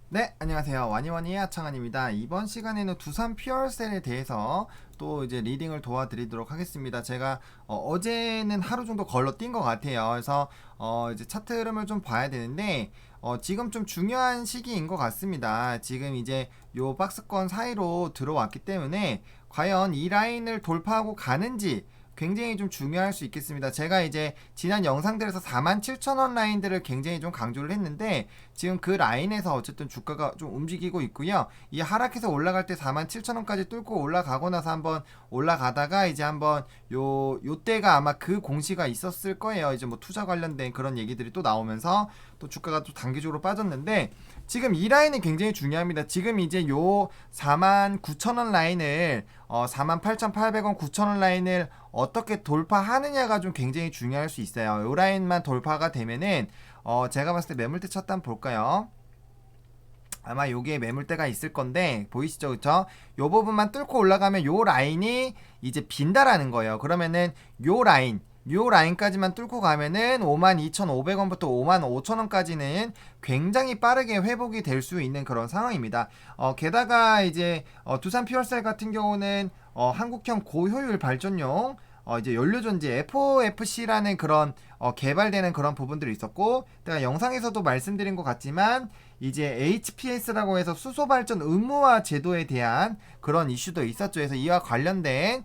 네, 안녕하세요. 와니와니의 하창환입니다. 이번 시간에는 두산 퓨어셀에 대해서 또 이제 리딩을 도와드리도록 하겠습니다. 제가 제는 하루 정도 걸러 뛴 것 같아요. 그래서 이제 차트 흐름을 좀 봐야 되는데 지금 좀 중요한 시기인 것 같습니다. 지금 이제 요 박스권 사이로 들어왔기 때문에 과연 이 라인을 돌파하고 가는지 굉장히 좀 중요할 수 있겠습니다. 제가 이제 지난 영상들에서 47,000원 라인들을 굉장히 좀 강조를 했는데 지금 그 라인에서 어쨌든 주가가 좀 움직이고 있고요. 이 하락해서 올라갈 때 47,000원까지 뚫고 올라가고 나서 한번 올라가다가 이제 한번 요때가 아마 그 공시가 있었을 거예요. 이제 뭐 투자 관련된 그런 얘기들이 또 나오면서 또 주가가 또 단기적으로 빠졌는데 지금 이 라인이 굉장히 중요합니다. 지금 이제 요 49,000원 라인을 48,800원 9,000원 라인을 어떻게 돌파하느냐가 좀 굉장히 중요할 수 있어요. 요 라인만 돌파가 되면은 제가 봤을 때 매물대 쳤다 한번 볼까요? 아마 요게 매물대가 있을 건데 보이시죠, 그쵸? 요 부분만 뚫고 올라가면 요 라인이 이제 빈다라는 거예요. 그러면은 요 라인까지만 뚫고 가면은 52,500원부터 55,000원까지는 굉장히 빠르게 회복이 될 수 있는 그런 상황입니다. 게다가 이제 두산 퓨얼셀 같은 경우는 한국형 고효율 발전용 이제 연료전지 FOFC라는 그런 개발되는 그런 부분들이 있었고, 제가 영상에서도 말씀드린 것 같지만 이제 HPS라고 해서 수소 발전 의무화 제도에 대한 그런 이슈도 있었죠. 그래서 이와 관련된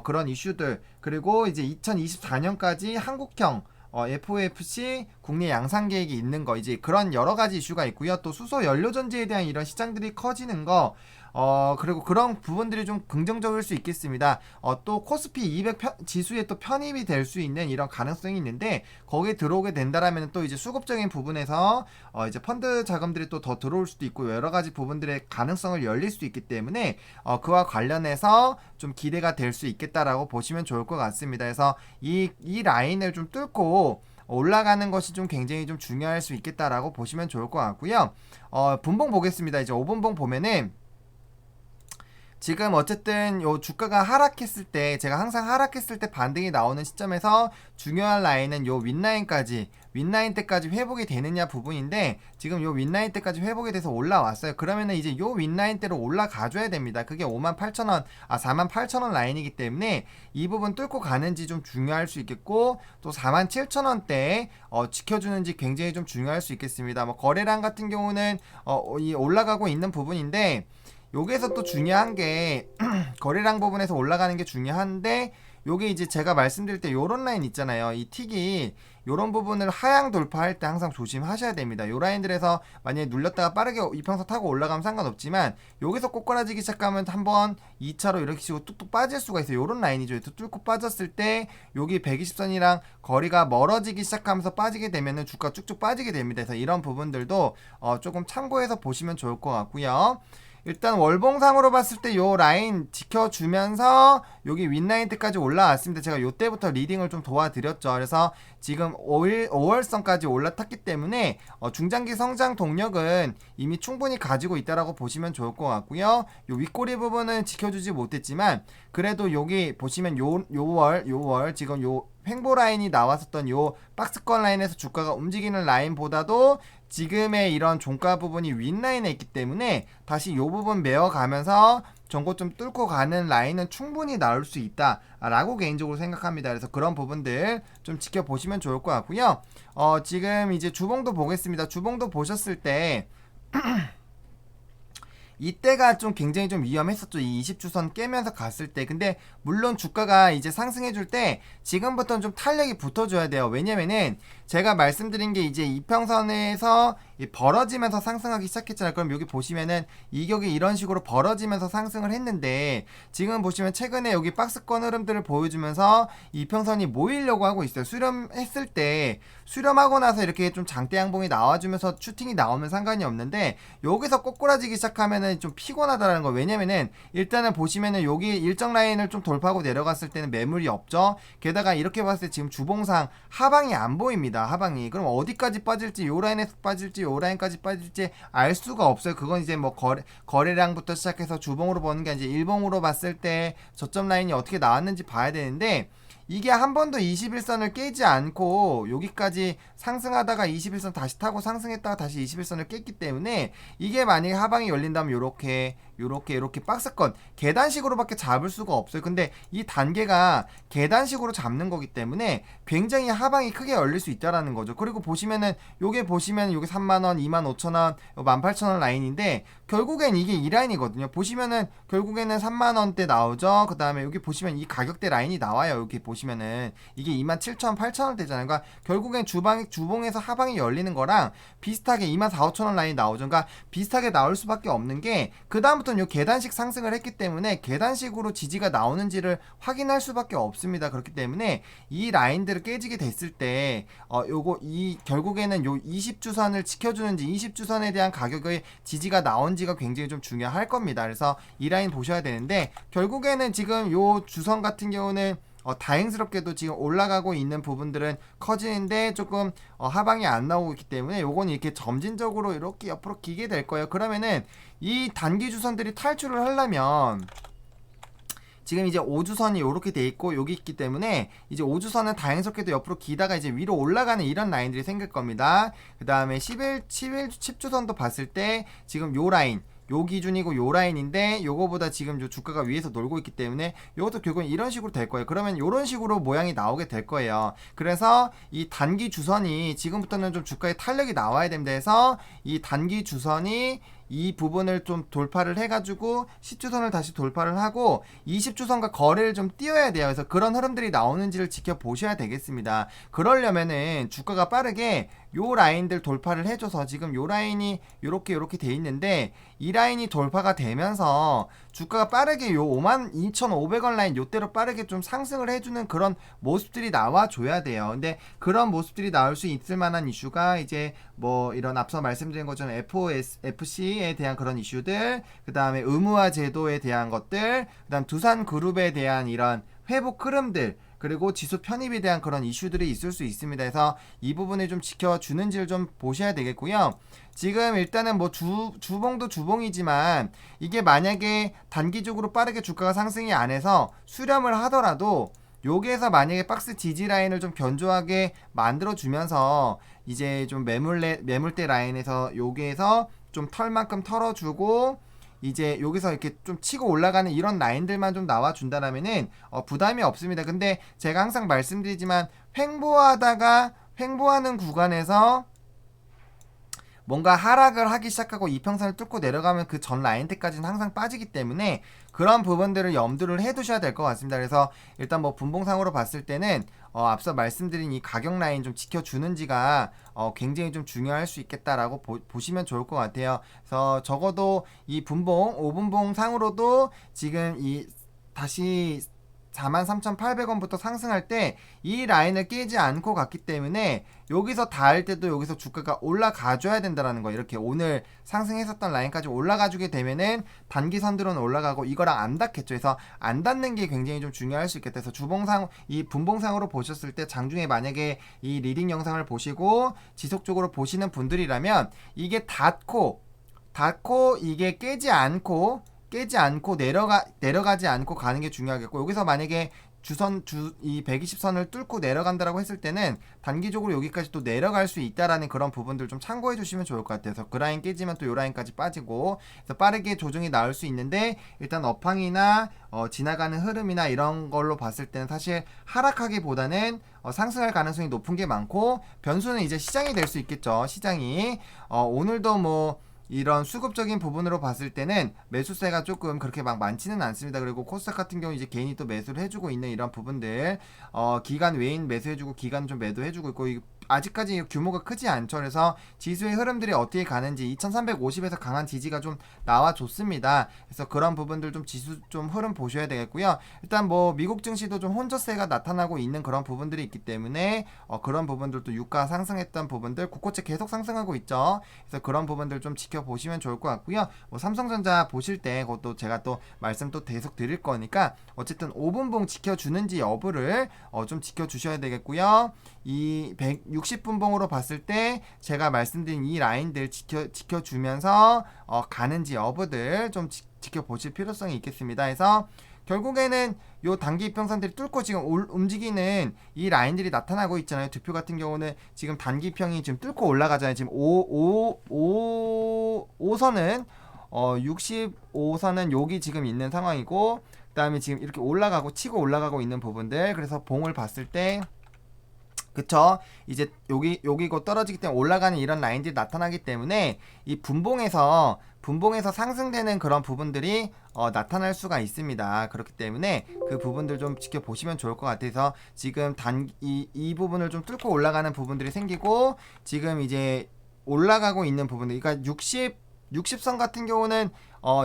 그런 이슈들, 그리고 이제 2024년까지 한국형 FOFC 국내 양산 계획이 있는 거, 이제 그런 여러 가지 이슈가 있고요. 또 수소 연료 전지에 대한 이런 시장들이 커지는 거, 그리고 그런 부분들이 좀 긍정적일 수 있겠습니다. 또 코스피 200 지수에 또 편입이 될 수 있는 이런 가능성이 있는데 거기에 들어오게 된다라면 또 이제 수급적인 부분에서 이제 펀드 자금들이 또 더 들어올 수도 있고 여러 가지 부분들의 가능성을 열릴 수 있기 때문에 그와 관련해서 좀 기대가 될 수 있겠다라고 보시면 좋을 것 같습니다. 그래서 이 라인을 좀 뚫고 올라가는 것이 좀 굉장히 좀 중요할 수 있겠다라고 보시면 좋을 것 같고요. 분봉 보겠습니다. 이제 5분봉 보면은 지금 어쨌든 요 주가가 하락했을 때, 제가 항상 하락했을 때 반등이 나오는 시점에서 중요한 라인은 요 윗라인 때까지 회복이 되느냐 부분인데, 지금 요 윗라인 때까지 회복이 돼서 올라왔어요. 그러면은 이제 요 윗라인 대로 올라가줘야 됩니다. 그게 58,000원 48,000원 라인이기 때문에 이 부분 뚫고 가는지 좀 중요할 수 있겠고, 또 47,000원대 지켜주는지 굉장히 좀 중요할 수 있겠습니다. 뭐 거래량 같은 경우는 이 올라가고 있는 부분인데, 여기에서 또 중요한 게 거래량 부분에서 올라가는 게 중요한데, 요게 이제 제가 말씀드릴 때 요런 라인 있잖아요. 이 틱이 요런 부분을 하향 돌파할 때 항상 조심하셔야 됩니다. 요 라인들에서 만약에 눌렸다가 빠르게 이평선 타고 올라가면 상관없지만, 여기서 꼬꾸라지기 시작하면 한번 2차로 이렇게 치고 뚝뚝 빠질 수가 있어요. 요런 라인이죠. 뚫고 빠졌을 때 여기 120선이랑 거리가 멀어지기 시작하면서 빠지게 되면은 주가 쭉쭉 빠지게 됩니다. 그래서 이런 부분들도 조금 참고해서 보시면 좋을 것 같고요. 일단 월봉상으로 봤을 때 요 라인 지켜주면서 여기 윗라인 때까지 올라왔습니다. 제가 요때부터 리딩을 좀 도와드렸죠. 그래서 지금 5월선까지 올라탔기 때문에 중장기 성장 동력은 이미 충분히 가지고 있다라고 보시면 좋을 것 같고요. 요 윗꼬리 부분은 지켜주지 못했지만 그래도 여기 보시면 요월 지금 요 횡보 라인이 나왔었던 요 박스권 라인에서 주가가 움직이는 라인보다도 지금의 이런 종가 부분이 윗라인에 있기 때문에 다시 요 부분 메어가면서 전고점 뚫고 가는 라인은 충분히 나올 수 있다라고 개인적으로 생각합니다. 그래서 그런 부분들 좀 지켜보시면 좋을 것 같고요. 지금 이제 주봉도 보겠습니다. 주봉도 보셨을 때 이때가 좀 굉장히 좀 위험했었죠. 이 20주선 깨면서 갔을 때. 근데 물론 주가가 이제 상승해줄 때 지금부터는 좀 탄력이 붙어줘야 돼요. 왜냐면은 제가 말씀드린 게 이제 이평선에서 벌어지면서 상승하기 시작했잖아요. 그럼 여기 보시면은 이격이 이런 식으로 벌어지면서 상승을 했는데, 지금 보시면 최근에 여기 박스권 흐름들을 보여주면서 이평선이 모이려고 하고 있어요. 수렴했을 때 수렴하고 나서 이렇게 좀 장대 양봉이 나와주면서 슈팅이 나오면 상관이 없는데, 여기서 꼬꾸라지기 시작하면은 좀 피곤하다라는 거. 왜냐면은 일단은 보시면은 여기 일정 라인을 좀 돌파하고 내려갔을 때는 매물이 없죠. 게다가 이렇게 봤을 때 지금 주봉상 하방이 안 보입니다. 하방이. 그럼 어디까지 빠질지, 요 라인에서 빠질지 요 라인까지 빠질지 알 수가 없어요. 그건 이제 뭐 거래량부터 시작해서 주봉으로 보는 게 아니지 일봉으로 봤을 때 저점 라인이 어떻게 나왔는지 봐야 되는데, 이게 한 번도 21선을 깨지 않고 여기까지 상승하다가 21선 다시 타고 상승했다가 다시 21선을 깼기 때문에 이게 만약에 하방이 열린다면 요렇게 박스권 계단식으로밖에 잡을 수가 없어요. 근데 이 단계가 계단식으로 잡는 거기 때문에 굉장히 하방이 크게 열릴 수 있다라는 거죠. 그리고 보시면은 요게 보시면 요게 3만원, 25,000원, 18,000원 라인인데 결국엔 이게 이 라인이거든요. 보시면은 결국에는 3만원대 나오죠. 그 다음에 여기 보시면 이 가격대 라인이 나와요. 여기 보시면은 이게 27,000원, 8,000원대잖아요. 그러니까 결국엔 주봉에서 하방이 열리는 거랑 비슷하게 24,000원 라인이 나오죠. 그러니까 비슷하게 나올 수밖에 없는 게 그 다음부터는 요 계단식 상승을 했기 때문에 계단식으로 지지가 나오는지를 확인할 수밖에 없습니다. 그렇기 때문에 이 라인들을 깨지게 됐을 때 결국에는 요 20주선을 지켜주는지 20주선에 대한 가격의 지지가 나온지가 굉장히 좀 중요할 겁니다. 그래서 이 라인 보셔야 되는데 결국에는 지금 요 주선 같은 경우는 다행스럽게도 지금 올라가고 있는 부분들은 커지는데 조금 하방이 안 나오고 있기 때문에 요건 이렇게 점진적으로 이렇게 옆으로 기게 될 거예요. 그러면은 이 단기 주선들이 탈출을 하려면 지금 이제 5주선이 이렇게 돼 있고 여기 있기 때문에 이제 5주선은 다행스럽게도 옆으로 기다가 이제 위로 올라가는 이런 라인들이 생길 겁니다. 그 다음에 10주선도 봤을 때 지금 요 라인 요 기준이고 요 라인인데 요거보다 지금 요 주가가 위에서 놀고 있기 때문에 요것도 결국은 이런 식으로 될 거예요. 그러면 요런 식으로 모양이 나오게 될 거예요. 그래서 이 단기 주선이 지금부터는 좀 주가의 탄력이 나와야 됩니다. 해서 이 단기 주선이 이 부분을 좀 돌파를 해가지고 10주선을 다시 돌파를 하고 20주선과 거래를 좀 띄워야 돼요. 그래서 그런 흐름들이 나오는지를 지켜보셔야 되겠습니다. 그러려면은 주가가 빠르게 요 라인들 돌파를 해줘서 지금 요 라인이 요렇게 돼 있는데 이 라인이 돌파가 되면서 주가가 빠르게 요 52,500원 라인 요대로 빠르게 좀 상승을 해주는 그런 모습들이 나와줘야 돼요. 근데 그런 모습들이 나올 수 있을 만한 이슈가 이제 뭐 이런 앞서 말씀드린 것처럼 FOMC에 대한 그런 이슈들, 그 다음에 의무화 제도에 대한 것들, 그 다음 두산그룹에 대한 이런 회복 흐름들, 그리고 지수 편입에 대한 그런 이슈들이 있을 수 있습니다. 그래서 이 부분을 좀 지켜주는지를 좀 보셔야 되겠고요. 지금 일단은 뭐 주봉도 주봉이지만 이게 만약에 단기적으로 빠르게 주가가 상승이 안 해서 수렴을 하더라도 여기에서 만약에 박스 지지 라인을 좀 견조하게 만들어주면서 이제 좀 매물대 라인에서 여기에서 좀 털만큼 털어주고 이제 여기서 이렇게 좀 치고 올라가는 이런 라인들만 좀 나와준다라면은 부담이 없습니다. 근데 제가 항상 말씀드리지만 횡보하는 구간에서 뭔가 하락을 하기 시작하고 이평선을 뚫고 내려가면 그 전 라인대까지는 항상 빠지기 때문에 그런 부분들을 염두를 해두셔야 될 것 같습니다. 그래서 일단 뭐 분봉상으로 봤을 때는 앞서 말씀드린 이 가격 라인 좀 지켜주는지가 굉장히 좀 중요할 수 있겠다라고 보시면 좋을 것 같아요. 그래서 적어도 이 분봉 5분봉 상으로도 지금 이 다시 43,800원부터 상승할 때 이 라인을 깨지 않고 갔기 때문에 여기서 닿을 때도 여기서 주가가 올라가 줘야 된다라는 거. 이렇게 오늘 상승했었던 라인까지 올라가 주게 되면은 단기 선들은 올라가고 이거랑 안 닿겠죠. 그래서 안 닿는 게 굉장히 좀 중요할 수 있겠다. 그래서 주봉상 이 분봉상으로 보셨을 때 장중에 만약에 이 리딩 영상을 보시고 지속적으로 보시는 분들이라면 이게 닿고 이게 깨지 않고 내려가지 않고 가는 게 중요하겠고, 여기서 만약에 이 120선을 뚫고 내려간다라고 했을 때는 단기적으로 여기까지 또 내려갈 수 있다라는 그런 부분들 좀 참고해 주시면 좋을 것 같아요. 그래서 그 라인 깨지면 또 요 라인까지 빠지고, 그래서 빠르게 조정이 나올 수 있는데 일단 업황이나 지나가는 흐름이나 이런 걸로 봤을 때는 사실 하락하기보다는 상승할 가능성이 높은 게 많고, 변수는 이제 시장이 될 수 있겠죠. 시장이 오늘도 뭐 이런 수급적인 부분으로 봤을 때는 매수세가 조금 그렇게 막 많지는 않습니다. 그리고 코스닥 같은 경우 이제 개인이 또 매수를 해주고 있는 이런 부분들, 기간 외인 매수해주고 기간 좀 매도해주고 있고, 아직까지 규모가 크지 않죠. 그래서 지수의 흐름들이 어떻게 가는지 2350에서 강한 지지가 좀 나와줬습니다. 그래서 그런 부분들 좀 지수 좀 흐름 보셔야 되겠고요. 일단 뭐 미국 증시도 좀 혼조세가 나타나고 있는 그런 부분들이 있기 때문에 그런 부분들도 유가 상승했던 부분들, 국고채 계속 상승하고 있죠. 그래서 그런 부분들 좀 지켜보시면 좋을 것 같고요. 뭐 삼성전자 보실 때 그것도 제가 또 말씀 또 계속 드릴 거니까 어쨌든 5분봉 지켜주는지 여부를 좀 지켜주셔야 되겠고요. 이 160분봉으로 봤을 때 제가 말씀드린 이 라인들 지켜주면서 가는지 여부들 좀 지켜보실 필요성이 있겠습니다. 해서 결국에는 요 단기 이평선들이 뚫고 지금 움직이는 이 라인들이 나타나고 있잖아요. 득표 같은 경우는 지금 단기평이 지금 뚫고 올라가잖아요. 지금 5선은 65선은 여기 지금 있는 상황이고, 그 다음에 지금 이렇게 올라가고 치고 올라가고 있는 부분들. 그래서 봉을 봤을 때 그쵸? 이제 여기고 떨어지기 때문에 올라가는 이런 라인들이 나타나기 때문에 이 분봉에서 상승되는 그런 부분들이 나타날 수가 있습니다. 그렇기 때문에 그 부분들 좀 지켜보시면 좋을 것 같아서 지금 이 부분을 좀 뚫고 올라가는 부분들이 생기고, 지금 이제 올라가고 있는 부분들, 그러니까 60선 같은 경우는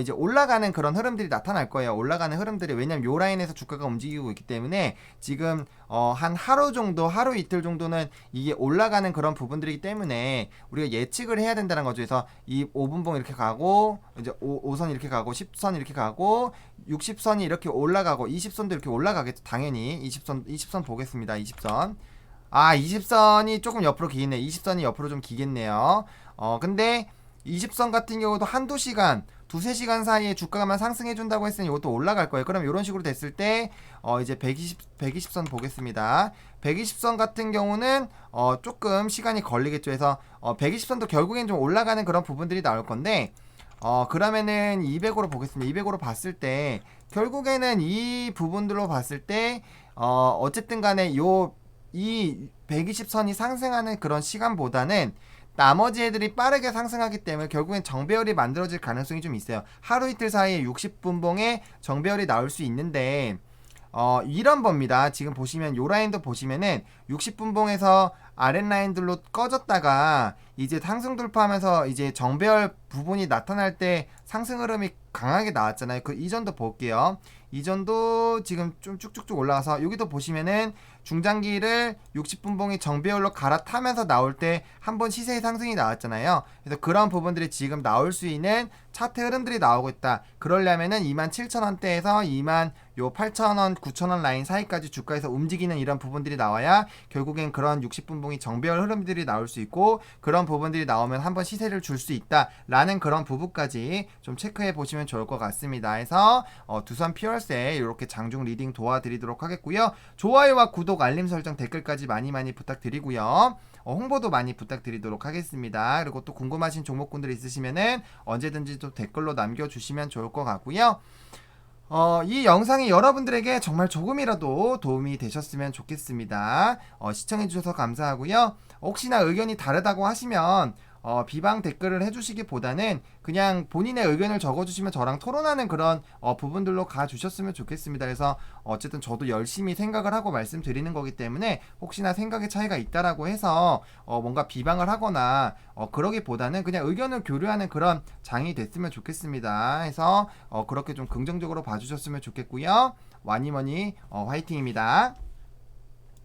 이제 올라가는 그런 흐름들이 나타날 거예요. 올라가는 흐름들이, 왜냐면 요 라인에서 주가가 움직이고 있기 때문에 지금 한 하루 정도, 하루 이틀 정도는 이게 올라가는 그런 부분들이기 때문에 우리가 예측을 해야 된다는 거죠. 그래서 이 5분봉 이렇게 가고, 이제 5선 이렇게 가고, 10선 이렇게 가고, 60선이 이렇게 올라가고, 20선도 이렇게 올라가겠죠. 당연히 20선 보겠습니다. 20선. 20선이 조금 옆으로 기겠네. 20선이 옆으로 좀 기겠네요. 근데 20선 같은 경우도 한두 시간, 두세 시간 사이에 주가만 상승해준다고 했으니 이것도 올라갈 거예요. 그럼 이런 식으로 됐을 때, 이제 120선 보겠습니다. 120선 같은 경우는, 조금 시간이 걸리겠죠. 해서, 120선도 결국엔 좀 올라가는 그런 부분들이 나올 건데, 그러면은 200으로 보겠습니다. 200으로 봤을 때, 결국에는 이 부분들로 봤을 때, 어쨌든 간에 이 120선이 상승하는 그런 시간보다는 나머지 애들이 빠르게 상승하기 때문에 결국엔 정배열이 만들어질 가능성이 좀 있어요. 하루 이틀 사이에 60분봉에 정배열이 나올 수 있는데, 이런 겁니다. 지금 보시면 요 라인도 보시면은 60분봉에서 아랫라인들로 꺼졌다가 이제 상승 돌파하면서 이제 정배열 부분이 나타날 때 상승 흐름이 강하게 나왔잖아요. 그 이전도 볼게요. 이전도 지금 좀 쭉쭉쭉 올라가서 여기도 보시면은 중장기를 60분봉이 정배열로 갈아타면서 나올 때 한번 시세의 상승이 나왔잖아요. 그래서 그런 부분들이 지금 나올 수 있는 차트 흐름들이 나오고 있다. 그러려면은 27,000원대에서 28,000원, 9,000원 라인 사이까지 주가에서 움직이는 이런 부분들이 나와야 결국엔 그런 60분봉이 정배열 흐름들이 나올 수 있고, 그런 부분들이 나오면 한번 시세를 줄 수 있다라는 그런 부분까지 좀 체크해 보시면 좋을 것 같습니다. 해서 두산 피어세 이렇게 장중 리딩 도와드리도록 하겠고요. 좋아요와 구독, 알림 설정, 댓글까지 많이 부탁드리고요. 홍보도 많이 부탁드리도록 하겠습니다. 그리고 또 궁금하신 종목군들 있으시면은 언제든지 또 댓글로 남겨주시면 좋을 것 같고요. 이 영상이 여러분들에게 정말 조금이라도 도움이 되셨으면 좋겠습니다. 시청해주셔서 감사하고요. 혹시나 의견이 다르다고 하시면 비방 댓글을 해주시기보다는 그냥 본인의 의견을 적어주시면 저랑 토론하는 그런 부분들로 가주셨으면 좋겠습니다. 그래서 어쨌든 저도 열심히 생각을 하고 말씀드리는 거기 때문에 혹시나 생각의 차이가 있다라고 해서 뭔가 비방을 하거나 그러기보다는 그냥 의견을 교류하는 그런 장이 됐으면 좋겠습니다. 해서 그렇게 좀 긍정적으로 봐주셨으면 좋겠고요. 와니머니 화이팅입니다.